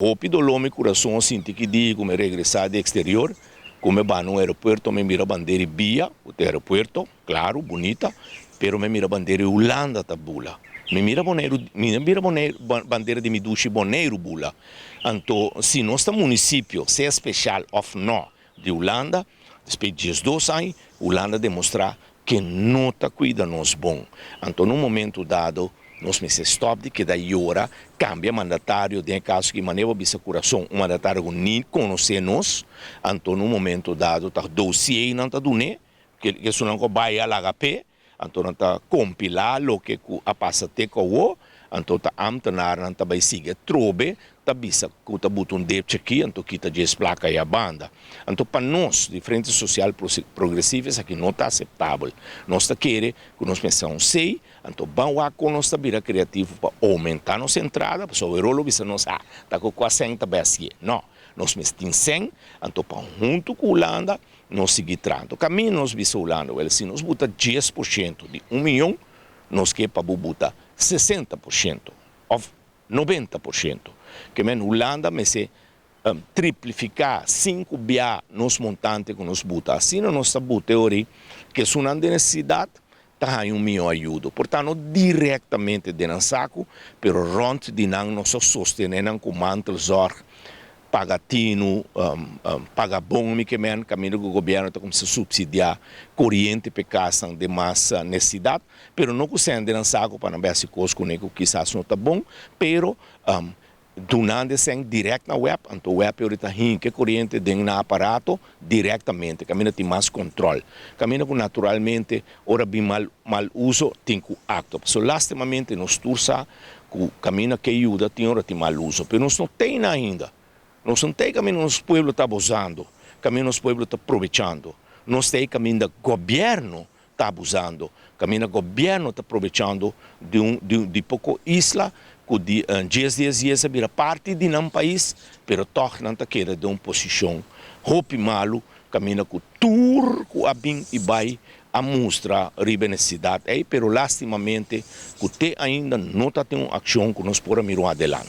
Rápido, meu coração sente que dia como regressar do exterior, como vai no aeroporto, me mira a bandeira Bia, o aeroporto, claro, bonita, pero me mira a bandeira Holanda tá bula. Me mira bandeira de Midushi Boneiro bula. Então, se nosso município se é especial ou não de Holanda, depois de 2 anos, Holanda demonstrar que não está cuidando nos bom. Então, num momento dado, nós me se stop de que daí hora cambia mandatário, tem caso que maneira bisa coração, um mandatário que nem conhece nós, então num momento dado tá dossiê não tá dune, que se não vai a HP, então não tá compilar o que a passa te com o, então tá amtenar não tá vai seguir trobe, tá bisa que tá botando depth aqui, então kita já explica a banda. Então para nós, de frente social progressiva, isso aqui não tá aceitável. Nós tá querer que nós pensamos sei, então vamos lá com nossa vida criativa para aumentar nossa entrada, para o rolo bisa nós tá com 40 vezes. Não, nós temos 100, então para junto com a Holanda nós seguir trando. Caminho nós bisa Holanda, se nós botar 10% de 1 milhão, nós quer para botar 60% ou 90%. Que men Holanda me se triplificar 5 vezes nos montantes que nos buta. Assim nós estamos teoria que se não tem necessidade, está aí 1 milhão de ajuda. Portanto, diretamente dentro do saco, pero rond de não nos sostener com mantel zorg, pagatino, paga bom, que men, caminho que o governo está começando a subsidiar corrente para casa de mais necessidade, pero não que sendo dentro do saco para não ver se coisa com ele quizás não está bom, pero donando sem direto na web, então web ahorita que corrente dentro do aparato diretamente, caminho tem mais controle. Caminho que naturalmente, ora bem mal uso, tem que acto. So, lastimamente, nós tursa, que o caminho que ajuda, tem ora tem mal uso, mas nós não tem ainda. Nós não tem caminho, nosso povo está abusando, caminho nosso povo está aproveitando. Nós tem caminho do governo está abusando, caminho do governo está aproveitando de pouco isla, que dias vira parte de um país, pero toch não está querendo de uma posição roupa malo, caminha com tour, com a bem e vai a mostrar a necessidade, pero lastimamente, que ainda não está tendo ação que nós podemos mirar adelante.